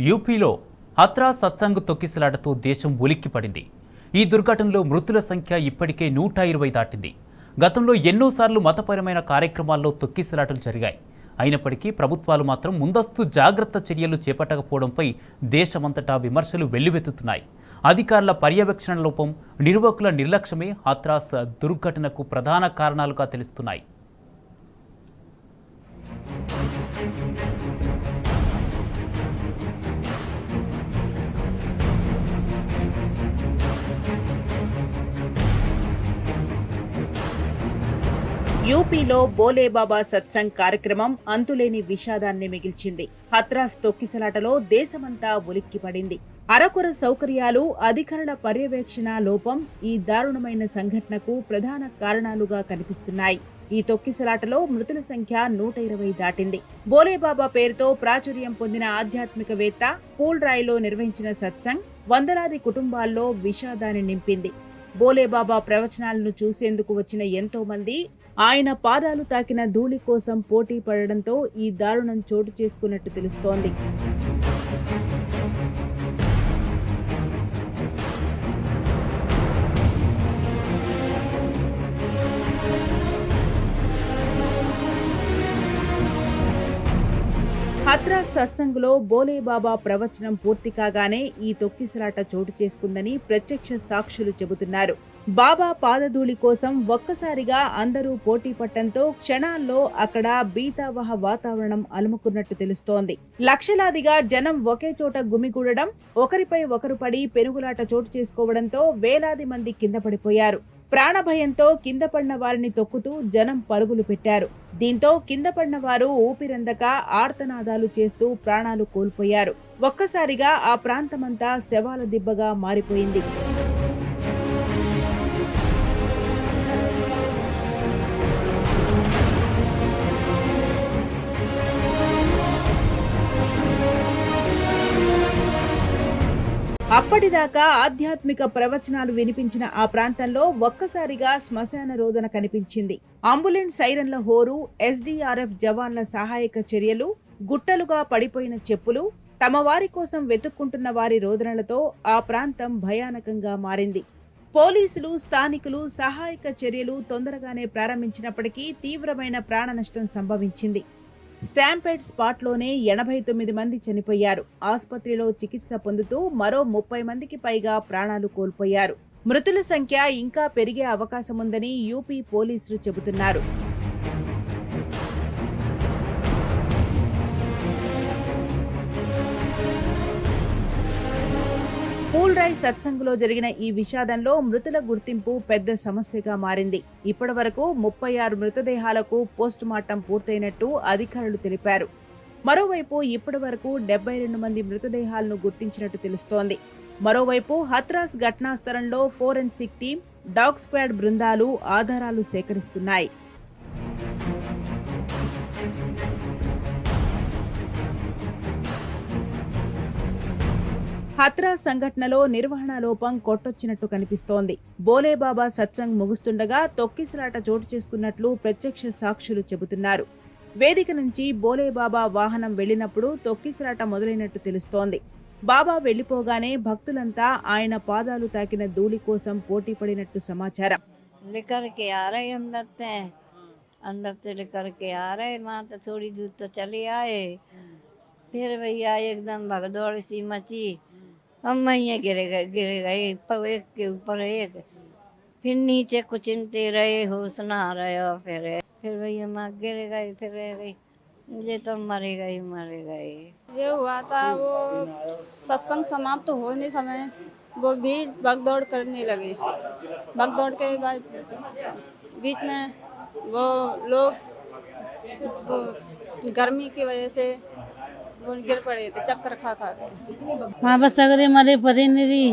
యూపీలో హత్రాస్ సత్సంగ్ తొక్కిసలాటతో దేశం ఉలిక్కిపడింది. ఈ దుర్ఘటనలో మృతుల సంఖ్య ఇప్పటికే 120 దాటింది. గతంలో ఎన్నోసార్లు మతపరమైన కార్యక్రమాల్లో తొక్కిసలాటలు జరిగాయి. అయినప్పటికీ ప్రభుత్వాలు మాత్రం ముందస్తు జాగ్రత్త చర్యలు చేపట్టకపోవడంపై దేశమంతటా విమర్శలు వెల్లువెత్తుతున్నాయి. అధికారుల పర్యవేక్షణ లోపం, నిర్వాహకుల నిర్లక్ష్యమే హత్రాస్ దుర్ఘటనకు ప్రధాన కారణాలుగా తెలుస్తున్నాయి. యూపీలో బోలేబాబా సత్సంగ్ కార్యక్రమం అంతులేని విషాదాన్ని మిగిల్చింది. హత్రాస్ తొక్కిసలాటలో దేశమంతా ఉలిక్కిపడింది. అరకొర సౌకర్యాలు, అధికారుల పర్యవేక్షణ లోపం ఈ దారుణమైన సంఘటనకు ప్రధాన కారణాలుగా కనిపిస్తున్నాయి. ఈ తొక్కిసలాటలో మృతుల సంఖ్య 120 దాటింది. బోలేబాబా పేరుతో ప్రాచుర్యం పొందిన ఆధ్యాత్మికవేత్త పూల్ రాయ్లో నిర్వహించిన సత్సంగ్ వందలాది కుటుంబాల్లో విషాదాన్ని నింపింది. బోలేబాబా ప్రవచనాలను చూసేందుకు వచ్చిన ఎంతో మంది ఆయన పాదాలు తాకిన ధూళి కోసం పోటీ పడడంతో ఈ దారుణం చోటు చేసుకున్నట్టు తెలుస్తోంది. హత్రాస్ సత్సంగ్లో బోలేబాబా ప్రవచనం పూర్తి కాగానే ఈ తొక్కిసలాట చోటు చేసుకుందని ప్రత్యక్ష సాక్షులు చెబుతున్నారు. బాబా పాదధూళి కోసం ఒక్కసారిగా అందరూ పోటీ పట్టడంతో క్షణాల్లో అక్కడ బీతావహ వాతావరణం అలుముకున్నట్టు తెలుస్తోంది. లక్షలాదిగా జనం ఒకే చోట గుమిగూడడం, ఒకరిపై ఒకరు పడి పెనుగులాట చోటు చేసుకోవడంతో వేలాది మంది కింద పడిపోయారు. ప్రాణభయంతో కింద పడిన వారిని తొక్కుతూ జనం పరుగులు పెట్టారు. దీంతో కింద పడిన వారు ఊపిరందక ఆర్తనాదాలు చేస్తూ ప్రాణాలు కోల్పోయారు. ఒక్కసారిగా ఆ ప్రాంతమంతా శవాల దిబ్బగా మారిపోయింది. అప్పటిదాకా ఆధ్యాత్మిక ప్రవచనాలు వినిపించిన ఆ ప్రాంతంలో ఒక్కసారిగా శ్మశాన రోదన కనిపించింది. అంబులెన్స్ సైరన్ల హోరు, ఎస్డీఆర్ఎఫ్ జవాన్ల సహాయక చర్యలు, గుట్టలుగా పడిపోయిన చెప్పులు, తమ వారి కోసం వెతుక్కుంటున్న వారి రోదనలతో ఆ ప్రాంతం భయానకంగా మారింది. పోలీసులు, స్థానికులు సహాయక చర్యలు తొందరగానే ప్రారంభించినప్పటికీ తీవ్రమైన ప్రాణ నష్టం సంభవించింది. స్టాంపేడ్ స్పాట్లోనే 89 మంది చనిపోయారు. ఆసుపత్రిలో చికిత్స పొందుతూ మరో 30 మందికి పైగా ప్రాణాలు కోల్పోయారు. మృతుల సంఖ్య ఇంకా పెరిగే అవకాశముందని యూపీ పోలీసులు చెబుతున్నారు. పూల్ రాయ్ సత్సంగ్లో జరిగిన ఈ విషాదంలో మృతుల గుర్తింపు పెద్ద సమస్యగా మారింది. ఇప్పటి వరకు 36 మృతదేహాలకు పోస్ట్ మార్టం పూర్తయినట్టు అధికారులు తెలిపారు. మరోవైపు ఇప్పటి వరకు 72 మంది మృతదేహాలను గుర్తించినట్టు తెలుస్తోంది. మరోవైపు హత్రాస్ ఘటనా స్థలంలో ఫోరెన్సిక్ టీం, డాగ్ స్క్వాడ్ బృందాలు ఆధారాలు సేకరిస్తున్నాయి. హత్రాస్ సంఘటనలో నిర్వహణ లోపం కొట్టొచ్చినట్టు కనిపిస్తోంది. బోలేబాబా సత్సంగ్ ముగుస్తుండగా తొక్కిసలాట చోటు చేసుకున్నట్లు ప్రత్యక్ష సాక్షులు చెబుతున్నారు. వేదిక నుంచి బోలేబాబా వాహనం వెళ్లినప్పుడు తొక్కిసలాట మొదలైనట్టు తెలుస్తోంది. బాబా వెళ్లిపోగానే భక్తులంతా ఆయన పాదాలు తాకిన ధూళి కోసం పోటీ పడినట్టు సమాచారం. हम ये गिर गए एक के ऊपर एक, फिर नीचे कुछ चिंते रहे, होश ना रहा, फिर भैया माँ गिर गए, फिर रह गई, मुझे तो मरे गए। ये हुआ था, वो सत्संग समाप्त होने समय वो भीड़ भगदौड़ करने लगे। भगदौड़ के बाद बीच में वो लोग गर्मी की वजह से वो गिर पड़े थे, चक्कर खा गए। वहाँ पर सगरे मरे परी निरी,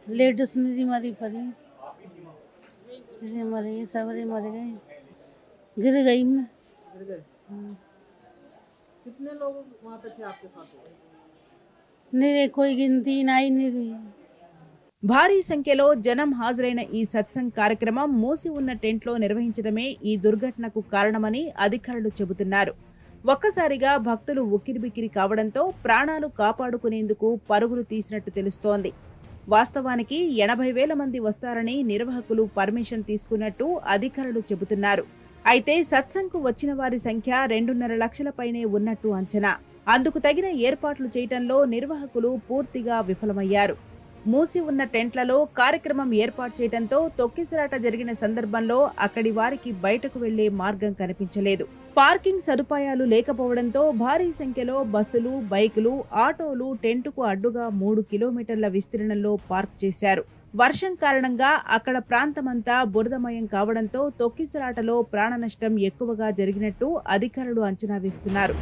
लेडीज निरी मरी परी, मरे सगरे मर गए, गिर गई मैं। कितने लोग वहाँ पे थे आपके साथ? निरे कोई गिनती नहीं निरी। భారీ సంఖ్యలో జనం హాజరైన ఈ సత్సంగ్ కార్యక్రమం మూసి ఉన్న టెంట్లో నిర్వహించడమే ఈ దుర్ఘటనకు కారణమని అధికారులు చెబుతున్నారు. ఒక్కసారిగా భక్తులు ఉక్కిరిబిక్కిరి కావడంతో ప్రాణాలు కాపాడుకునేందుకు పరుగులు తీసినట్టు తెలుస్తోంది. వాస్తవానికి 80,000 మంది వస్తారని నిర్వాహకులు పర్మిషన్ తీసుకున్నట్టు అధికారులు చెబుతున్నారు. అయితే సత్సంగ్కు వచ్చిన వారి సంఖ్య 2.5 లక్షల పైనే ఉన్నట్టు అంచనా. అందుకు తగిన ఏర్పాట్లు చేయటంలో నిర్వాహకులు పూర్తిగా విఫలమయ్యారు. మూసి ఉన్న టెంట్లలో కార్యక్రమం ఏర్పాటు చేయడంతో తొక్కిసలాట జరిగిన సందర్భంలో అక్కడి వారికి బయటకు వెళ్లే మార్గం కనిపించలేదు. పార్కింగ్ సదుపాయాలు లేకపోవడంతో భారీ సంఖ్యలో బస్సులు, బైకులు, ఆటోలు టెంటుకు అడ్డుగా 3 కిలోమీటర్ల విస్తీర్ణంలో పార్క్ చేశారు. వర్షం కారణంగా అక్కడ ప్రాంతమంతా బురదమయం కావడంతో తొక్కిసలాటలో ప్రాణ నష్టం ఎక్కువగా జరిగినట్టు అధికారులు అంచనా వేస్తున్నారు.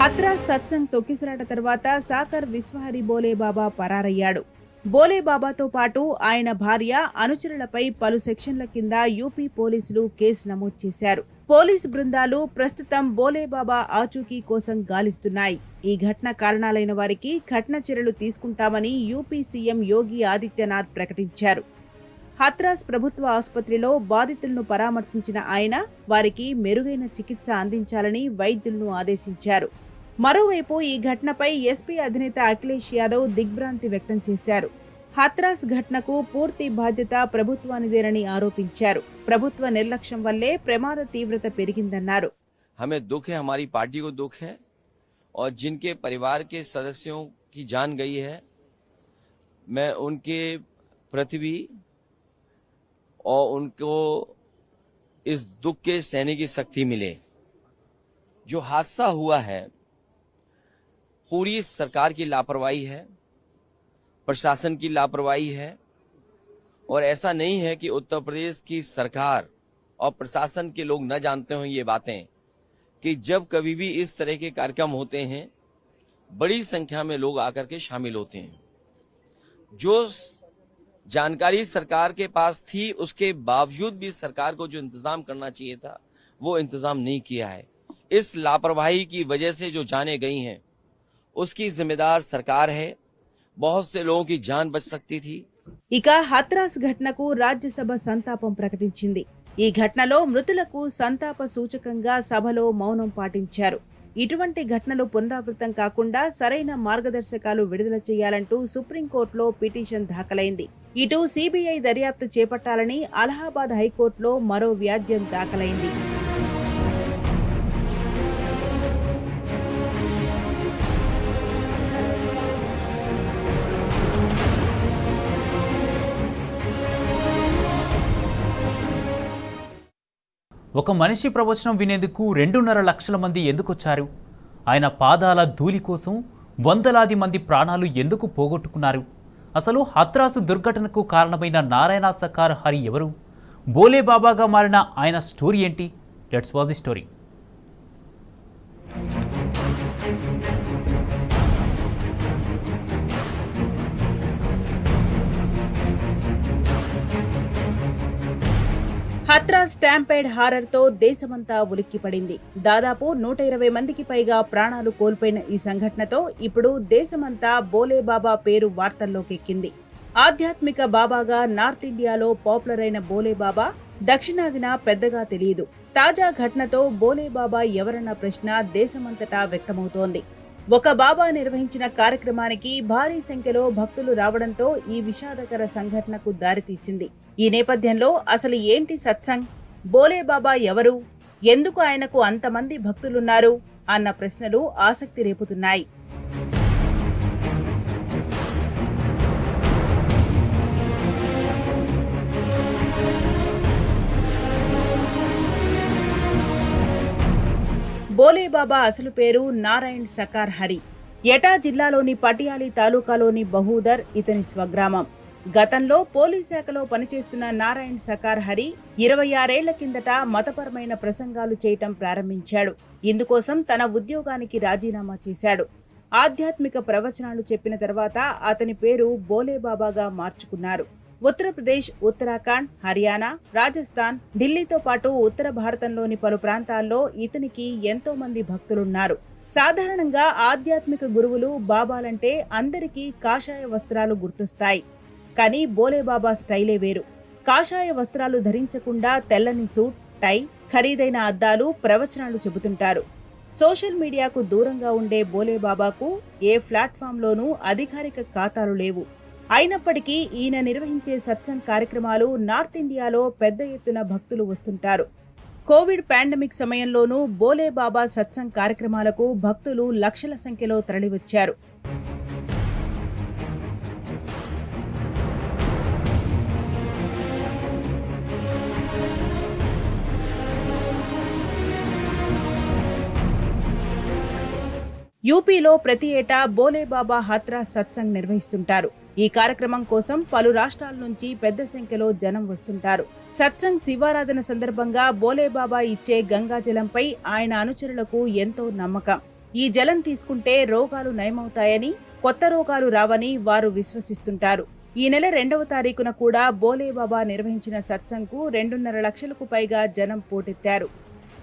హత్రాస్ సత్సంగ్ తొక్కిసలాట తర్వాత సాకర్ విశ్వహరి బోలేబాబా పరారయ్యాడు. బోలేబాబాతో పాటు ఆయన భార్య, అనుచరులపై పలు సెక్షన్ల కింద యూపీ పోలీసులు కేసు నమోదు చేశారు. పోలీసు బృందాలు ప్రస్తుతం బోలేబాబా ఆచూకీ కోసం గాలిస్తున్నాయి. ఈ ఘటన కారణాలైన వారికి కఠిన చర్యలు తీసుకుంటామని యూపీ సీఎం యోగి ఆదిత్యనాథ్ ప్రకటించారు. హత్రాస్ ప్రభుత్వ ఆసుపత్రిలో బాధితులను పరామర్శించిన ఆయన వారికి మెరుగైన చికిత్స అందించాలని వైద్యులను ఆదేశించారు. మరోవైపు ఈ ఘటనపై ఎస్పీ అధినేత అఖిలేష్ యాదవ్ దిగ్భ్రాంతి వ్యక్తం చేశారు. హత్రాస్ ఘటనకు పూర్తి బాధ్యత ప్రభుత్వానిదేనని ఆరోపించారు. ప్రభుత్వ నిర్లక్ష్యం వల్లే ప్రమాద తీవ్రత పెరిగిందన్నారు. हमें दुख है, हमारी पार्टी को दुख है और जिनके परिवार के सदस्यों की जान गई है, मैं उनके प्रति भी और उनको इस दुख के सहने की शक्ति मिले। जो हादसा हुआ है पूरी सरकार की लापरवाही है, प्रशासन की लापरवाही है और ऐसा नहीं है कि उत्तर प्रदेश की सरकार और प्रशासन के लोग न जानते हों ये बातें कि जब कभी भी इस तरह के कार्यक्रम होते हैं बड़ी संख्या में लोग आकर के शामिल होते हैं। जो जानकारी सरकार के पास थी उसके बावजूद भी सरकार को जो इंतजाम करना चाहिए था वो इंतजाम नहीं किया है। इस लापरवाही की वजह से जो जाने गई हैं उसकी जिम्मेदार सरकार है। बहुत से लोगों की जान बच सकती थी। ఇక హత్రాస్ ఘటనకు రాజ్యసభ సంతాపం ప్రకటించింది. ఈ ఘటనలో మృతులకు సంతాప సూచకంగా సభలో మౌనం పాటించారు. ఇటువంటి ఘటనలు పునరావృతం కాకుండా సరైన మార్గదర్శకాలు విడుదల చేయాలంటూ సుప్రీంకోర్టులో పిటిషన్ దాఖలైంది. ఇటు సిబిఐ దర్యాప్తు చేపట్టాలని అలహాబాద్ హైకోర్టులో మరో వ్యాజ్యం దాఖలైంది. ఒక మనిషి ప్రవచనం వినేందుకు 2.5 లక్షల మంది ఎందుకొచ్చారు? ఆయన పాదాల ధూళి కోసం వందలాది మంది ప్రాణాలు ఎందుకు పోగొట్టుకున్నారు? అసలు హత్రాసు దుర్ఘటనకు కారణమైన నారాయణ సకార్ హరి ఎవరు? బోలేబాబాగా మారిన ఆయన స్టోరీ ఏంటి? Let's watch the story. Hathras stampede horror తో దేశమంతా ఉలిక్కిపడింది. దాదాపు 120 మందికి పైగా ప్రాణాలు కోల్పోయిన ఈ సంఘటనతో ఇప్పుడు దేశమంతా బోలేబాబా పేరు వార్తల్లోకి ఎక్కింది. ఆధ్యాత్మిక బాబాగా నార్త్ ఇండియాలో పాపులర్ అయిన బోలేబాబా దక్షిణాదిన పెద్దగా తెలియదు. తాజా ఘటనతో బోలేబాబా ఎవరన్న ప్రశ్న దేశమంతటా వ్యక్తమవుతోంది. ఒక బాబా నిర్వహించిన కార్యక్రమానికి భారీ సంఖ్యలో భక్తులు రావడంతో ఈ విషాదకర సంఘటనకు దారితీసింది. ఈ నేపథ్యంలో అసలు ఏంటి సత్సంగ్? బోలేబాబా ఎవరు? ఎందుకు ఆయనకు అంతమంది భక్తులున్నారు అన్న ప్రశ్నలు ఆసక్తి రేపుతున్నాయి. బోలేబాబా అసలు పేరు నారాయణ్ సకార్ హరి. ఎటా జిల్లాలోని పటియాలి తాలూకాలోని బహూదర్ ఇతని స్వగ్రామం. గతంలో పోలీస్ శాఖలో పనిచేస్తున్న నారాయణ్ సకార్ హరి 26 ఏళ్ల కిందట మతపరమైన ప్రసంగాలు చేయటం ప్రారంభించాడు. ఇందుకోసం తన ఉద్యోగానికి రాజీనామా చేశాడు. ఆధ్యాత్మిక ప్రవచనాలు చెప్పిన తర్వాత అతని పేరు బోలేబాబాగా మార్చుకున్నారు. ఉత్తరప్రదేశ్, ఉత్తరాఖండ్, హర్యానా, రాజస్థాన్, ఢిల్లీతో పాటు ఉత్తర భారతంలోని పలు ప్రాంతాల్లో ఇతనికి ఎంతో మంది భక్తులున్నారు. సాధారణంగా ఆధ్యాత్మిక గురువులు బాబాలంటే అందరికీ కాషాయ వస్త్రాలు గుర్తొస్తాయి. కానీ బోలేబాబా స్టైలే వేరు. కాషాయ వస్త్రాలు ధరించకుండా తెల్లని సూట్, టై, ఖరీదైన అద్దాలు, ప్రవచనాలు చెబుతుంటారు. సోషల్ మీడియాకు దూరంగా ఉండే బోలేబాబాకు ఏ ప్లాట్ఫామ్లోనూ అధికారిక ఖాతాలు లేవు. అయినప్పటికీ ఈయన నిర్వహించే సత్సంగ్ కార్యక్రమాలు నార్త్ ఇండియాలో పెద్ద ఎత్తున భక్తులు వస్తుంటారు. కోవిడ్ పాండమిక్ సమయంలోనూ బోలేబాబా సత్సంగ్ కార్యక్రమాలకు భక్తులు లక్షల సంఖ్యలో తరలివచ్చారు. యూపీలో ప్రతి ఏటా బోలేబాబా హాత్రాస్ సత్సంగ్ నిర్వహిస్తుంటారు. ఈ కార్యక్రమం కోసం పలు రాష్ట్రాల నుంచి పెద్ద సంఖ్యలో జనం వస్తుంటారు. సత్సంగ్ శివారాధన సందర్భంగా బోలేబాబా ఇచ్చే గంగాజలంపై ఆయన అనుచరులకు ఎంతో నమ్మకం. ఈ జలం తీసుకుంటే రోగాలు నయమవుతాయని, కొత్త రోగాలు రావని వారు విశ్వసిస్తుంటారు. ఈ నెల 2వ తారీఖున కూడా బోలేబాబా నిర్వహించిన సత్సంగ్కు 2.5 లక్షలకు పైగా జనం పోటెత్తారు.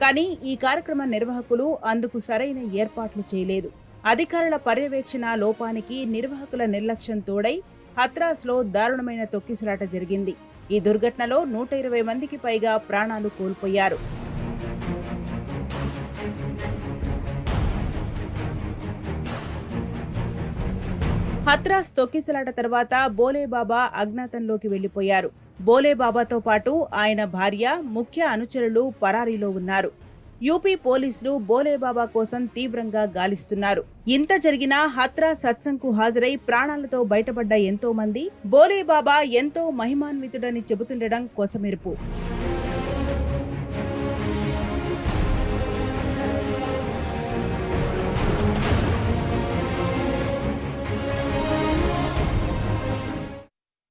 కానీ ఈ కార్యక్రమ నిర్వాహకులు అందుకు సరైన ఏర్పాట్లు చేయలేదు. అధికారుల పర్యవేక్షణ లోపానికి నిర్వాహకుల నిర్లక్ష్యం తోడై హత్రాస్లో దారుణమైన తొక్కిసలాట జరిగింది. ఈ దుర్ఘటనలో 120 మందికి పైగా ప్రాణాలు కోల్పోయారు. హత్రాస్ తొక్కిసలాట తర్వాత బోలేబాబా అజ్ఞాతంలోకి వెళ్లిపోయారు. బోలేబాబాతో పాటు ఆయన భార్య, ముఖ్య అనుచరులు పరారీలో ఉన్నారు. యూపీ పోలీసులు బోలేబాబా కోసం తీవ్రంగా గాలిస్తున్నారు. ఇంత జరిగినా హత్రాస్ సత్సంగ్కు హాజరై ప్రాణాలతో బయటపడ్డ ఎంతో మంది బోలేబాబా ఎంతో మహిమాన్వితుడని చెబుతుండడం కొసమెరుపు.